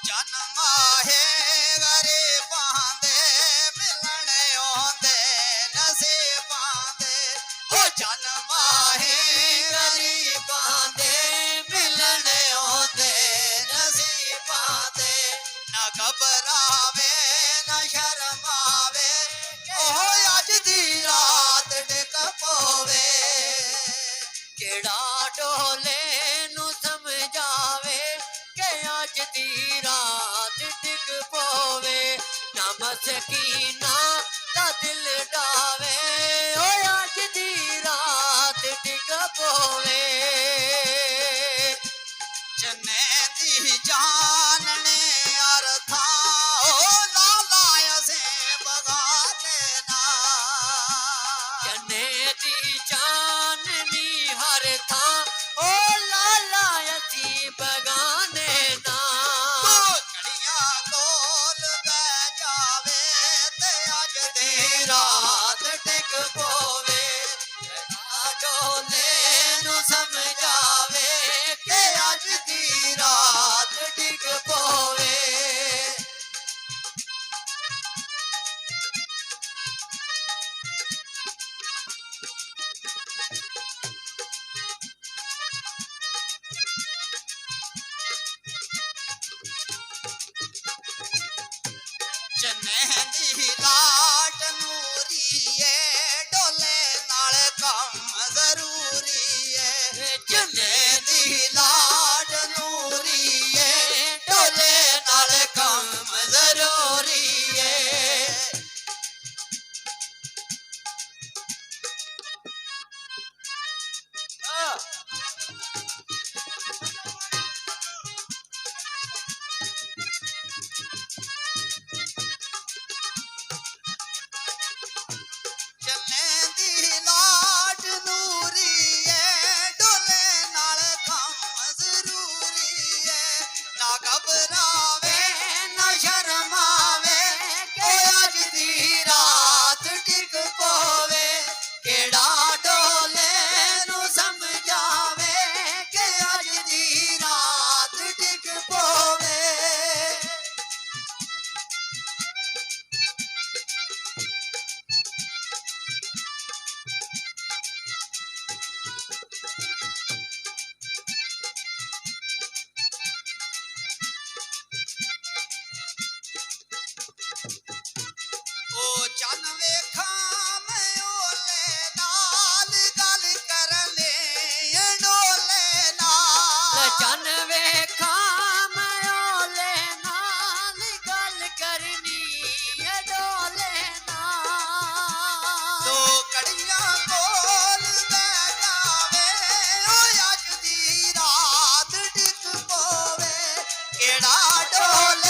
ਜਨਮ ਆਹੇ ਗਰੀਬਾਂ ਦੇ ਮਿਲਣੇ ਆਉਂਦੇ ਨਸੀਬਾਂ ਦੇ ਜਨਮ ਆਹੇ ਗਰੀਬਾਂ ਦੇ ਮਿਲਣੇ ਆਉਂਦੇ ਨਸੀਬਾਂ ਦੇ ਨਾ ਘਬਰਾਵੇ ਨਾ ਸ਼ਰਮਾਵੇ ਉਹ ਅੱਜ ਦੀ ਰਾਤ ਡਿੱਗ ਪਵੇ ਕਿਹੜਾ ਢੋਲੇ ਨੂੰ ਸਮਝਾਵੇ ਕਿ ਅੱਜ ਦੀ ਰਾਤ ਡਿੱਗ ਪਵੇ ਨਾ ਮਸਕੀਨਾ ਦਾ ਦਿਲ ਡਾਵੇ ਓ ਅੱਜ ਦੀ ਰਾਤ ਡਿੱਗ ਪਵੇ ਜੰਨੇ ਦੀ ਜਾਣਨੇ ਅਰਥਾ ਓ ਲਾਲਾ ਅਸੇ ਬਗਾਨੇ ਨਾ ਜੰਨੇ ਦੀ ਜਾਣਨੀ ਹਰ ਥਾਂ ਓ ਲਾਲਾ ਅਸੀਂ ਬਗਾਨੇ ਨਾ ਘੜੀਆਂ ਕੋਲ ਬਹਿ ਜਾਵੇ ਤੇ ਅੱਜ ਦੀ ਰਾਤ ਡਿੱਗ ਪਵੇ ਢੋਲੇ ਨੂੰ ਸਮਝਾਵੇ ਕਿ ਅੱਜ ਦੀ ਰਾਤ ਡਿੱਗ ਪਵੇ ਜੰਨੇ ਦੀ ਲਾਟ ਨੂਰੀ ਏ ਢੋਲੇ ਨਾਲ ਕੰਮ ਜ਼ਰੂਰੀ ਏ ਜੰਨੇ ਦੀ ਲਾਟ ਨੂਰੀ ਏ ਢੋਲੇ ਨਾਲ ਕੰਮ ਜ਼ਰੂਰੀ ਏ ਜੰਨੇ ਦੀ ਲਾਟ ਨੂਰੀ ਏ ਢੋਲੇ ਨਾਲ ਕੰਮ ਜ਼ਰੂਰੀ ਏ ਨਾ ਘਬਰਾਵੇ ਨਾ ਸ਼ਰਮਾਵੇ ਕਿ ਅੱਜ ਦੀ ਰਾਤ ਡਿੱਗ ਪਵੇ ਕਿਹੜਾ ਢੋਲੇ ਨੂੰ ਸਮਝਾਵੇ ਕਿ ਅੱਜ ਦੀ ਰਾਤ ਡਿੱਗ ਪਵੇ ਉਹ ਚੰਨ ਵੇਖਾਂ ਮੈਂ ਓਲੇ ਨਾਲ ਗੱਲ ਕਰਨੇ ਢੋਲੇ ਨਾਲ ਚੰਨ ਵੇਖਾਂ ਮੈਂ ਓਲੇ ਨਾਲ ਗੱਲ ਕਰਨੀ ਢੋਲੇ ਨਾਲ ਦੋ ਕੜੀਆਂ ਕੋਲ ਬਹਿ ਜਾਵੇ ਓ ਅੱਜ ਦੀ ਰਾਤ ਡਿੱਗ ਪਵੇ ਕਿਹੜਾ ਢੋਲੇ